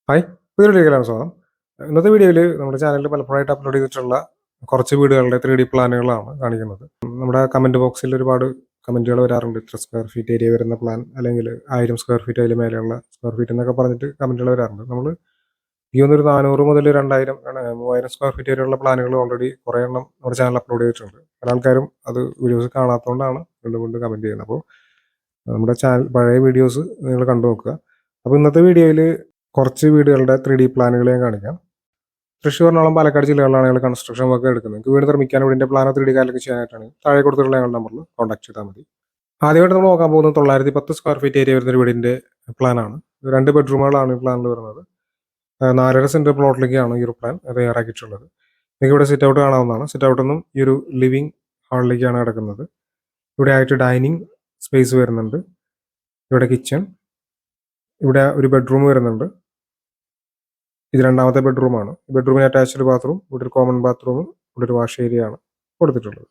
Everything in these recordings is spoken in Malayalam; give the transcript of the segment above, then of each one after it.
ഹായ്! പുതിയൊരു വീഡിയോയിലേക്ക് സ്വാഗതം. ഇന്നത്തെ വീഡിയോയിൽ നമ്മുടെ ചാനലിൽ പലപ്പോഴായിട്ട് അപ്ലോഡ് ചെയ്തിട്ടുള്ള കുറച്ച് വീടുകളുടെ 3D പ്ലാനുകളാണ് കാണിക്കുന്നത്. നമ്മുടെ കമന്റ് ബോക്സിൽ ഒരുപാട് കമന്റുകൾ വരാറുണ്ട്. ഇത്ര സ്ക്വയർ ഫീറ്റ് ഏരിയ വരുന്ന പ്ലാൻ അല്ലെങ്കിൽ 1000 സ്ക്വയർ ഫീറ്റ് അതിൽ മേലെയുള്ള സ്ക്വയർ ഫീറ്റ് എന്നൊക്കെ പറഞ്ഞിട്ട് കമന്റുകൾ വരാറുണ്ട്. നമ്മൾ ഈ ഒരു 400 മുതൽ 2000 3000 സ്ക്വയർ ഫീറ്റ് വരെയുള്ള പ്ലാനുകൾ ഓൾറെഡി കുറേ എണ്ണം നമ്മുടെ ചാനൽ അപ്ലോഡ് ചെയ്തിട്ടുണ്ട്. പല ആൾക്കാരും അത് വീഡിയോസ് കാണാത്തതുകൊണ്ടാണ് വീണ്ടും വീണ്ടും കമന്റ് ചെയ്യുന്നത്. അപ്പോൾ നമ്മുടെ ചാനൽ പഴയ വീഡിയോസ് നിങ്ങൾ കണ്ടു നോക്കുക. അപ്പോൾ ഇന്നത്തെ വീഡിയോയിൽ കുറച്ച് വീടുകളുടെ 3D പ്ലാനുകൾ ഞാൻ കാണിക്കാം. തൃശ്ശൂർ, എറണാകുളം, പാലക്കാട് ജില്ലകളിലാണ് ഞങ്ങൾ കൺസ്ട്രക്ഷൻ വർക്ക് എടുക്കുന്നത്. നിങ്ങൾക്ക് വീട് നിർമ്മിക്കാൻ വീടിന്റെ പ്ലാനോ 3D കാലൊക്കെ ചെയ്യാനായിട്ടാണ് താഴെ കൊടുത്തിട്ടുള്ള ഞങ്ങളുടെ നമ്പറിൽ കോൺടാക്ട് ചെയ്താൽ മതി. ആദ്യമായിട്ട് നമ്മൾ നോക്കാൻ പോകുന്നത് 910 സ്ക്വയർ ഫീറ്റ് ഏരിയ വരുന്ന ഒരു വീടിന്റെ പ്ലാനാണ്. 2 ബെഡ്റൂമുകളാണ് ഈ പ്ലാനിൽ വരുന്നത്. 4.5 സെന്റ് പ്ലോട്ടിലേക്കാണ് ഈ ഒരു പ്ലാൻ തയ്യാറാക്കിയിട്ടുള്ളത്. നിങ്ങൾക്ക് ഇവിടെ സിറ്റ് ഔട്ട് കാണാവുന്നതാണ്. സിറ്റ് ഔട്ടിൽ നിന്നും ഈ ഒരു ലിവിംഗ് ഹാളിലേക്കാണ് കിടക്കുന്നത്. ഇവിടെ ആയിട്ട് ഡൈനിങ് സ്പേസ് വരുന്നുണ്ട്. ഇവിടെ കിച്ചൺ, ഇവിടെ ഒരു ബെഡ്റൂം വരുന്നുണ്ട്. ഇത് രണ്ടാമത്തെ ബെഡ്റൂമാണ്. ബെഡ്റൂമിന് അറ്റാച്ച്ഡ് ബാത്റൂം, ഇവിടെ ഒരു കോമൺ ബാത്റൂം, ഇവിടെ ഒരു വാഷ് ഏരിയ ആണ് കൊടുത്തിട്ടുള്ളത്.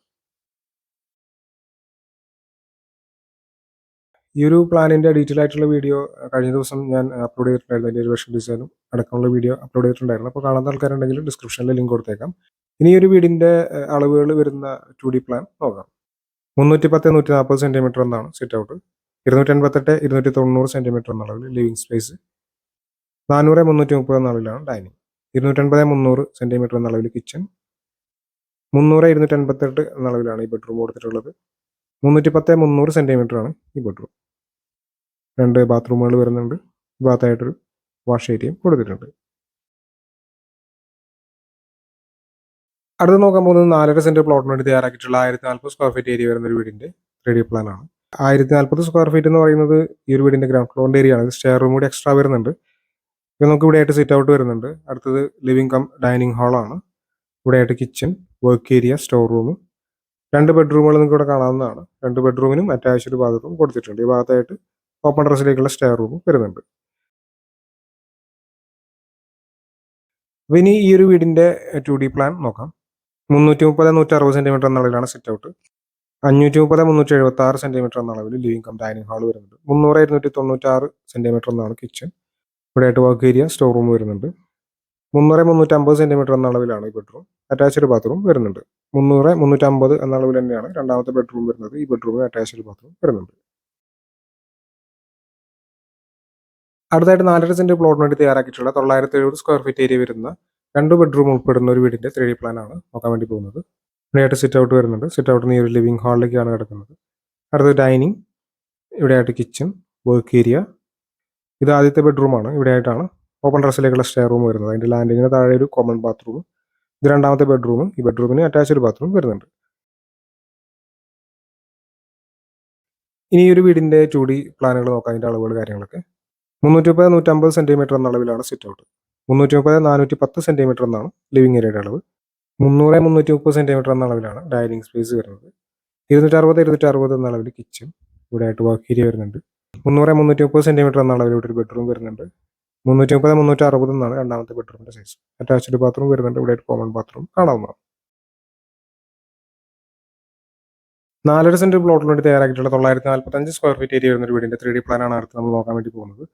ഈ ഒരു പ്ലാനിന്റെ ഡീറ്റെയിൽ ആയിട്ടുള്ള വീഡിയോ കഴിഞ്ഞ ദിവസം ഞാൻ അപ്ലോഡ് ചെയ്തിട്ടുണ്ടായിരുന്നു. അതിന്റെ ഒരു വെർഷൻ ഡിസൈനും അടക്കമുള്ള വീഡിയോ അപ്ലോഡ് ചെയ്തിട്ടുണ്ടായിരുന്നു. അപ്പോൾ കാണാത്ത ആൾക്കാരുണ്ടെങ്കിൽ ഡിസ്ക്രിപ്ഷനിൽ ലിങ്ക് കൊടുത്തേക്കാം. ഇനി ഒരു വീടിന്റെ അളവുകൾ വരുന്ന 2D പ്ലാൻ നോക്കാം. 310 140 സെന്റിമീറ്റർ എന്നാണ് സിറ്റ് ഔട്ട്. 288 290 സെന്റിമീറ്റർ എന്ന അളവിൽ ലിവിംഗ് സ്പേസ്. 400 330 എന്ന അളവിലാണ് ഡൈനിങ്. 280 300 സെന്റിമീറ്റർ എന്ന അളവിൽ കിച്ചൺ. 300 288 എന്ന അളവിലാണ് ഈ ബെഡ്റൂം കൊടുത്തിട്ടുള്ളത്. 310 300 സെന്റിമീറ്റർ ആണ് ഈ ബെഡ്റൂം. 2 ബാത്റൂമുകൾ വരുന്നുണ്ട്. ഭാഗത്തായിട്ടൊരു വാഷ് ഏരിയയും കൊടുത്തിട്ടുണ്ട്. അടുത്ത് നോക്കാൻ പോകുന്നത് 4.5 സെന്റ് പ്ലോട്ടിന് വേണ്ടി തയ്യാറാക്കിയിട്ടുള്ള 1040 സ്ക്വയർ ഫീറ്റ് ഏരിയ വരുന്ന ഒരു വീടിന്റെ 3D പ്ലാൻ ആണ്. 1040 സ്ക്വയർ ഫീറ്റ് എന്ന് പറയുന്നത് ഈ ഒരു വീടിന്റെ ഗ്രൗണ്ട് ഫ്ലോറിന്റെ ഏരിയ ആണ്. സ്റ്റെയർ റൂം കൂടി എക്സ്ട്രാ വരുന്നുണ്ട്. ഇപ്പം നമുക്ക് ഇവിടെ ആയിട്ട് സിറ്റ് ഔട്ട് വരുന്നുണ്ട്. അടുത്തത് ലിവിംഗ് കം ഡൈനിങ് ഹാളാണ്. ഇവിടെ ആയിട്ട് kitchen, work area, store room. 2 ബെഡ്റൂമുകൾ നിങ്ങൾക്ക് ഇവിടെ കാണാവുന്നതാണ്. 2 ബെഡ്റൂമിനും അറ്റാച്ച്ഡ് ബാത്റൂം കൊടുത്തിട്ടുണ്ട്. ഈ ഭാഗത്തായിട്ട് ഓപ്പൺ ടെറസിലേക്കുള്ള സ്റ്റെയർ റൂം വരുന്നുണ്ട്. അപ്പോൾ ഇനി ഈ ഒരു വീടിന്റെ 2D പ്ലാൻ നോക്കാം. 330 160 സെന്റിമീറ്റർ എന്ന അളവിലാണ് സിറ്റ് ഔട്ട്. 530 376 സെന്റിമീറ്റർ എന്ന അളവിൽ ലിവിംഗ് കം ഡൈനിങ് ഹാൾ വരുന്നുണ്ട്. 300 296 സെന്റിമീറ്റർ എന്നാണ് കിച്ചൺ. ഇവിടെ ആയിട്ട് വർക്ക് ഏരിയ, സ്റ്റോർ റൂം വരുന്നുണ്ട്. 300 350 സെന്റിമീറ്റർ എന്ന അളവിലാണ് ഈ ബെഡ്റൂം. അറ്റാച്ച്ഡ് ബാത്റൂം വരുന്നുണ്ട്. 300 350 എന്ന അളവിൽ തന്നെയാണ് രണ്ടാമത്തെ ബെഡ്റൂം വരുന്നത്. ഈ ബെഡ്റൂമിൽ അറ്റാച്ച്ഡ് ബാത്റൂം വരുന്നുണ്ട്. അടുത്തായിട്ട് 4.5 സെന്റ് പ്ലോട്ടിന് വേണ്ടി തയ്യാറാക്കിയിട്ടുള്ള 970 സ്ക്വയർ ഫീറ്റ് ഏരിയ വരുന്ന 2 ബെഡ്റൂം ഉൾപ്പെടുന്ന ഒരു വീടിന്റെ 3D പ്ലാൻ ആണ് നോക്കാൻ വേണ്ടി പോകുന്നത്. ഇവിടെയായിട്ട് സിറ്റ് ഔട്ട് വരുന്നുണ്ട്. സിറ്റ് ഔട്ടിൽ നിന്ന് ഈ ഒരു ലിവിംഗ് ഹാളിലേക്കാണ് കിടക്കുന്നത്. അടുത്തത് ഡൈനിങ്, ഇവിടെയായിട്ട് കിച്ചൺ, വർക്ക് ഏരിയ. ഇത് ആദ്യത്തെ ബെഡ്റൂമാണ്. ഇവിടെയായിട്ടാണ് ഓപ്പൺ ടെറസിലേക്കുള്ള സ്റ്റെയർ റൂം വരുന്നത്. അതിന്റെ ലാൻഡിങ്ങിന് താഴെ ഒരു കോമൺ ബാത്റൂം. ഇത് രണ്ടാമത്തെ ബെഡ്റൂം. ഈ ബെഡ്റൂമിന് അറ്റാച്ച്ഡ് ബാത്റൂം വരുന്നുണ്ട്. ഇനി ഈ ഒരു വീടിന്റെ 2D പ്ലാനുകൾ നോക്കാം. അതിന്റെ അളവുകൾ കാര്യങ്ങളൊക്കെ. 330 150 സെന്റിമീറ്റർ എന്ന അളവിലാണ് സിറ്റ് ഔട്ട്. 330 410 സെന്റിമീറ്റർ എന്നാണ് ലിവിംഗ് ഏരിയയുടെ അളവ്. 300 330 സെന്റിമീറ്റർ എന്ന അളവിലാണ് ഡൈനിങ് സ്പേസ് വരുന്നത്. 260 260 എന്ന അളവിൽ കിച്ചൺ, ഇവിടെ ആയിട്ട് വർക്ക് ഏരിയ വരുന്നുണ്ട്. 300 330 സെന്റിമീറ്റർ എന്ന അളവിൽ ഇവിടെ ഒരു ബെഡ്റൂം വരുന്നുണ്ട്. 330 360 എന്നാണ് രണ്ടാമത്തെ ബെഡ്റൂമിന്റെ സൈസ്. അറ്റാച്ച്ഡ് ബാത്റൂം വരുന്നുണ്ട്. ഇവിടെ ഒരു കോമൺ ബാത്റൂം കാണാവുന്നതാണ്. 4.5 സെന്റ് പ്ലോട്ടിന് വേണ്ടി തയ്യാറാക്കിയിട്ടുള്ള 945 സ്ക്വയർ ഫീറ്റ് ഏരിയ വരുന്ന ഒരു വീടിന്റെ 3D പ്ലാനാണ് അടുത്ത് നമ്മൾ നോക്കാൻ വേണ്ടി പോകുന്നത്.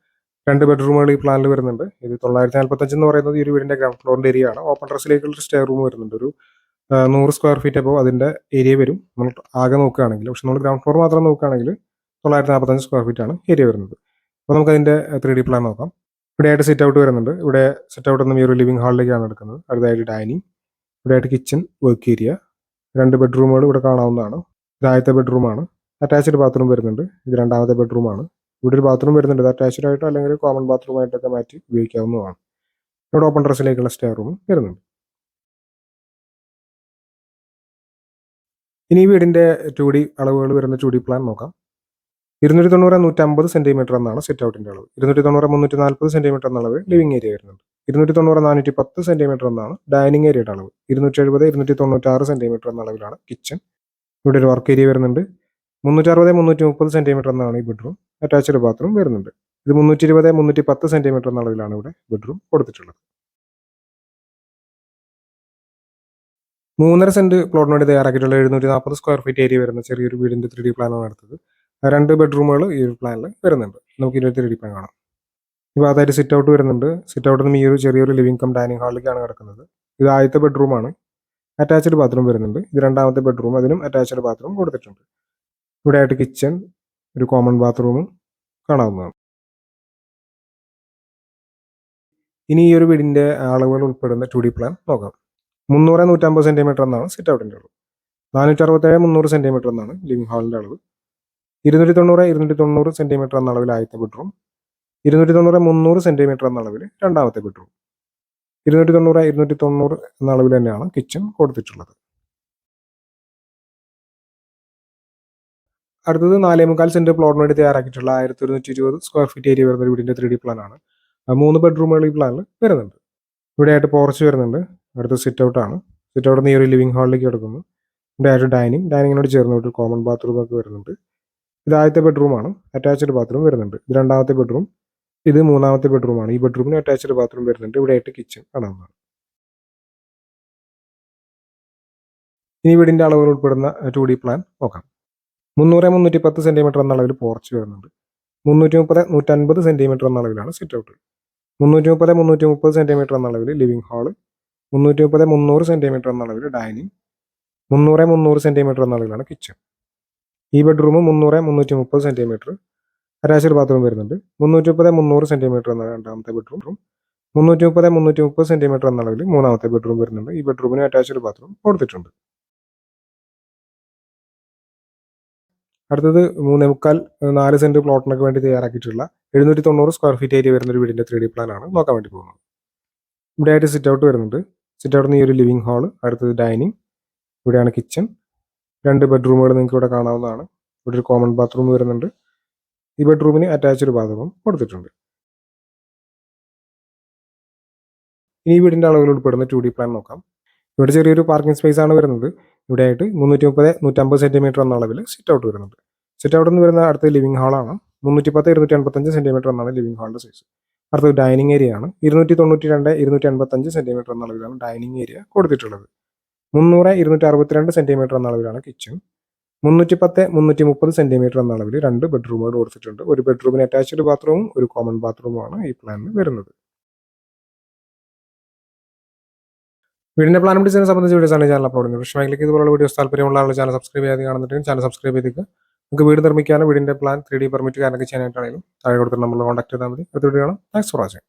2 ബെഡ്റൂമുകൾ ഈ പ്ലാനിൽ വരുന്നുണ്ട്. ഇത് 945 എന്ന് പറയുന്നത് ഈ ഒരു വീടിന്റെ ഗ്രൗണ്ട് ഫ്ലോറിന്റെ ഏരിയ ആണ്. ഓപ്പൺ ടെറസിലേക്കുള്ള സ്റ്റെയർ റൂം വരുന്നുണ്ട്. ഒരു 100 സ്ക്വയർ ഫീറ്റ് അപ്പോൾ അതിന്റെ ഏരിയ വരും നമ്മൾ ആകെ നോക്കുകയാണെങ്കിൽ. പക്ഷെ നമ്മൾ ഗ്രൗണ്ട് ഫ്ലോർ മാത്രം നോക്കുകയാണെങ്കിൽ 945 സ്ക്വയർ ഫീറ്റ് ആണ് ഏരിയ വരുന്നത്. അപ്പോൾ നമുക്ക് അതിന്റെ 3D പ്ലാൻ നോക്കാം. ഇവിടെ ആയിട്ട് സിറ്റ് ഔട്ട് വരുന്നുണ്ട്. ഇവിടെ സിറ്റ് ഔട്ട് നിന്ന് ഈ ഒരു ലിവിംഗ് ഹാളിലേക്കാണ് എടുക്കുന്നത്. അടുത്തായിട്ട് ഡൈനിങ്, ഇവിടെ ആയിട്ട് കിച്ചൺ, വർക്ക് ഏരിയ. 2 ബെഡ്റൂമുകൾ ഇവിടെ കാണാവുന്നതാണ്. ഇത് ആദ്യത്തെ ബെഡ്റൂമാണ്. അറ്റാച്ച്ഡ് ബാത്റൂം വരുന്നുണ്ട്. ഇത് രണ്ടാമത്തെ ബെഡ്റൂമാണ്. ഇവിടെ ഒരു ബാത്റൂം വരുന്നുണ്ട്. ഇത് അറ്റാച്ച്ഡ് ആയിട്ടോ അല്ലെങ്കിൽ കോമൺ ബാത്റൂം ആയിട്ടൊക്കെ മാറ്റി ഉപയോഗിക്കാവുന്നതാണ്. ഇവിടെ ഓപ്പൺ ടെറസിലേക്കുള്ള സ്റ്റെയർ റൂം വരുന്നുണ്ട്. ഇനി ഈ വീടിന്റെ 2D അളവുകൾ വരുന്ന 2D പ്ലാൻ നോക്കാം. 290 150 സെന്റിമീറ്റർ എന്നാണ് സിറ്റ് ഔട്ടിന്റെ അളവ്. 290 340 സെന്റിമീറ്റർ എന്ന അളവ് ലിവിംഗ് ഏരിയ വരുന്നുണ്ട്. 290 410 സെന്റിമീറ്റർ എന്നാണ് ഡൈനിങ് ഏരിയയുടെ അളവ്. 270 296 സെന്റിമീറ്റർ എന്ന അളവിലാണ് കിച്ചൺ. ഇവിടെ ഒരു വർക്ക് ഏരിയ വരുന്നുണ്ട്. 360 330 സെന്റിമീറ്റർ എന്നാണ് ഈ ബെഡ്റൂം. അറ്റാച്ച്ഡ് ബാത്റൂം വരുന്നുണ്ട്. ഇത് 320 310 സെന്റിമീറ്റർ എന്ന അളവിലാണ് ഇവിടെ ബെഡ്റൂം കൊടുത്തിട്ടുള്ളത്. 3.5 സെന്റ് പ്ലോട്ടിന് വേണ്ടി തയ്യാറാക്കിയിട്ടുള്ള 740 സ്ക്വയർ ഫീറ്റ് ഏരിയ വരുന്ന ചെറിയൊരു വീടിന്റെ 3D പ്ലാനാണ് അടുത്തത്. 2 ബെഡ്റൂമുകൾ ഈ ഒരു പ്ലാനിൽ വരുന്നുണ്ട്. നമുക്ക് ഇതിന്റെ 3D പ്ലാൻ കാണാം. ഈ ഭാഗത്തായിട്ട് സിറ്റ് ഔട്ട് വരുന്നുണ്ട്. സിറ്റ് ഔട്ടിൽ നിന്ന് ഈ ഒരു ചെറിയൊരു ലിവിംഗ് കം ഡൈനിങ് ഹാളിലേക്കാണ് കിടക്കുന്നത്. ഇത് ആദ്യത്തെ ബെഡ്റൂമാണ്. അറ്റാച്ച്ഡ് ബാത്റൂം വരുന്നുണ്ട്. ഇത് രണ്ടാമത്തെ ബെഡ്റൂം, അതിനും അറ്റാച്ച്ഡ് ബാത്റൂം കൊടുത്തിട്ടുണ്ട്. ഇവിടെ ആയിട്ട് കിച്ചൺ, ഒരു കോമൺ ബാത്റൂമും കാണാവുന്നതാണ്. ഇനി ഈ ഒരു വീടിന്റെ അളവുകൾ ഉൾപ്പെടുന്ന 2D പ്ലാൻ നോക്കാം. 300 150 സെന്റിമീറ്റർ എന്നാണ് സിറ്റ് ഔട്ടിന്റെ അളവ്. 467 300 സെന്റിമീറ്റർ എന്നാണ് ലിവിംഗ് ഹാളിന്റെ അളവ്. 290 290 സെന്റിമീറ്റർ എന്ന അളവിൽ ആദ്യത്തെ ബെഡ്റൂം. 290 300 സെന്റിമീറ്റർ എന്ന അളവിൽ രണ്ടാമത്തെ ബെഡ്റൂം. 290 290 എന്ന അളവിൽ തന്നെയാണ് കിച്ചൺ കൊടുത്തിട്ടുള്ളത്. അടുത്തത് 4.25 സെന്റ് പ്ലോട്ടിന് വേണ്ടി തയ്യാറാക്കിയിട്ടുള്ള 1120 സ്ക്വയർ ഫീറ്റ് ഏരിയ വരുന്ന ഒരു വീടിന്റെ 3D പ്ലാൻ ആണ്. 3 ബെഡ്റൂമുകൾ ഈ പ്ലാനിൽ വരുന്നുണ്ട്. ഇവിടെ ആയിട്ട് പോർച്ച് വരുന്നുണ്ട്. അടുത്ത സിറ്റ് ഔട്ട് ആണ്. സിറ്റ് ഔട്ട് നിന്ന് ഈ ഒരു ലിവിംഗ് ഹാളിലേക്ക് കിടക്കുന്നു. ഇവിടെ ആയിട്ട് ഡൈനിങ്ങിനോട് ചേർന്ന് ഒരു കോമൺ ബാത്റൂം ഒക്കെ വരുന്നുണ്ട്. ഇത് ആദ്യത്തെ ബെഡ്റൂമാണ്. അറ്റാച്ച്ഡ് ബാത്റൂം വരുന്നുണ്ട്. ഇത് രണ്ടാമത്തെ ബെഡ്റൂം. ഇത് മൂന്നാമത്തെ ബെഡ്റൂമാണ്. ഈ ബെഡ്റൂമിന് അറ്റാച്ച്ഡ് ബാത്റൂം വരുന്നുണ്ട്. ഇവിടെ ആയിട്ട് കിച്ചൺ കാണാവുന്നതാണ്. ഇനി വീടിന്റെ അളവുകൾ ഉൾപ്പെടുന്ന 2D പ്ലാൻ നോക്കാം. 300 310 സെന്റിമീറ്റർ എന്ന അളവിൽ പോർച്ച് വരുന്നുണ്ട്. 330 150 സെന്റിമീറ്റർ എന്ന അളവിലാണ് സിറ്റ് ഔട്ട്. 330 330 സെന്റിമീറ്റർ എന്ന അളവിൽ ലിവിംഗ് ഹാള്. 330 300 സെന്റിമീറ്റർ എന്ന അളവിൽ ഡൈനിങ്. 300 300 സെന്റിമീറ്റർ എന്ന അളവിലാണ് കിച്ചൺ. ഈ ബെഡ്റൂം 300 330 സെന്റിമീറ്റർ. അറ്റാച്ച്ഡ് ബാത്റൂം വരുന്നുണ്ട്. 330 300 സെന്റിമീറ്റർ എന്ന രണ്ടാമത്തെ ബെഡ്റൂം. 330 330 സെന്റിമീറ്റർ എന്ന അളവിൽ മൂന്നാമത്തെ ബെഡ്റൂം വരുന്നുണ്ട്. ഈ ബെഡ്റൂമിന് അറ്റാച്ച്ഡ് ബാത്റൂം കൊടുത്തിട്ടുണ്ട്. അടുത്തത് 3.25 4 സെന്റ് പ്ലോട്ടിനൊക്കെ വേണ്ടി തയ്യാറാക്കിയിട്ടുള്ള 790 സ്ക്വയർ ഫീറ്റ് ഏരിയ വരുന്ന ഒരു വീടിന്റെ 3D പ്ലാൻ ആണ് നോക്കാൻ വേണ്ടി പോകുന്നത്. ഇവിടെ ആയിട്ട് സിറ്റ് ഔട്ട് വരുന്നുണ്ട്. സിറ്റ് ഔട്ടിൽ നിന്ന് ഈ ഒരു ലിവിംഗ് ഹാള്, അടുത്തത് ഡൈനിങ്, ഇവിടെയാണ് കിച്ചൺ. 2 ബെഡ്റൂമുകൾ നിങ്ങൾക്ക് ഇവിടെ കാണാവുന്നതാണ്. ഇവിടെ ഒരു കോമൺ ബാത്റൂം വരുന്നുണ്ട്. ഈ ബെഡ്റൂമിന് അറ്റാച്ച്ഡ് ബാത്റൂം കൊടുത്തിട്ടുണ്ട്. ഇനി ഈ വീടിന്റെ അളവിൽ ഉൾപ്പെടുന്ന 2D പ്ലാൻ നോക്കാം. ഇവിടെ ചെറിയൊരു പാർക്കിംഗ് സ്പേസ് ആണ് വരുന്നത്. ഇവിടെ ആയിട്ട് 330 150 സെന്റിമീറ്റർ എന്ന അളവിൽ സിറ്റ് ഔട്ട് വരുന്നുണ്ട്. സിറ്റ് ഔട്ടിൽ നിന്ന് വരുന്ന അടുത്ത ലിവിംഗ് ഹാളാണ്. 310 285 സെന്റിമീറ്റർ എന്നാണ് ലിവിംഗ് ഹാളിന്റെ സൈസ്. അടുത്തത് ഡൈനിങ് ഏരിയ ആണ്. 292 285 സെന്റിമീറ്റർ എന്ന അളവിലാണ് ഡൈനിങ് ഏരിയ കൊടുത്തിട്ടുള്ളത്. 300 262 സെന്റിമീറ്റർ എന്ന അളവിലാണ് കിച്ചൺ. 310 330 സെന്റിമീറ്റർ എന്ന അളവിൽ 2 ബെഡ്റൂമുകൾ കൊടുത്തിട്ടുണ്ട്. ഒരു ബെഡ്റൂമിന് അറ്റാച്ച്ഡ് ബാത്റൂമും ഒരു കോമൺ ബാത്റൂമുമാണ് ഈ പ്ലാനിൽ വരുന്നത്. വീടിന്റെ പ്ലാനും ഡിസൈനെ സംബന്ധിച്ച വീഡിയോസ് ആണ് ചാനൽ അപ്ലോഡ് ചെയ്യുന്നത്. പക്ഷേ ഇതുപോലുള്ള വീഡിയോസ് താല്പര്യമുള്ള ആളുകൾ ചാനൽ സബ്സ്ക്രൈബ് ചെയ്യാതെ കാണുന്നുണ്ടെങ്കിൽ ചാനൽ സബ്സ്ക്രൈബ് ചെയ്തേക്ക്. നമുക്ക് വീട് നിർമ്മിക്കാനും വീടിന്റെ പ്ലാൻ 3D പെർമിറ്റ് കാര്യങ്ങളൊക്കെ ചെയ്യാനായിട്ടാണെങ്കിലും താഴെ കൊടുത്തിട്ട് നമ്മൾ കോൺടാക്ട് ചെയ്താൽ മതി. അടുത്ത വീഡിയോ കാണാം. Thanks for watching.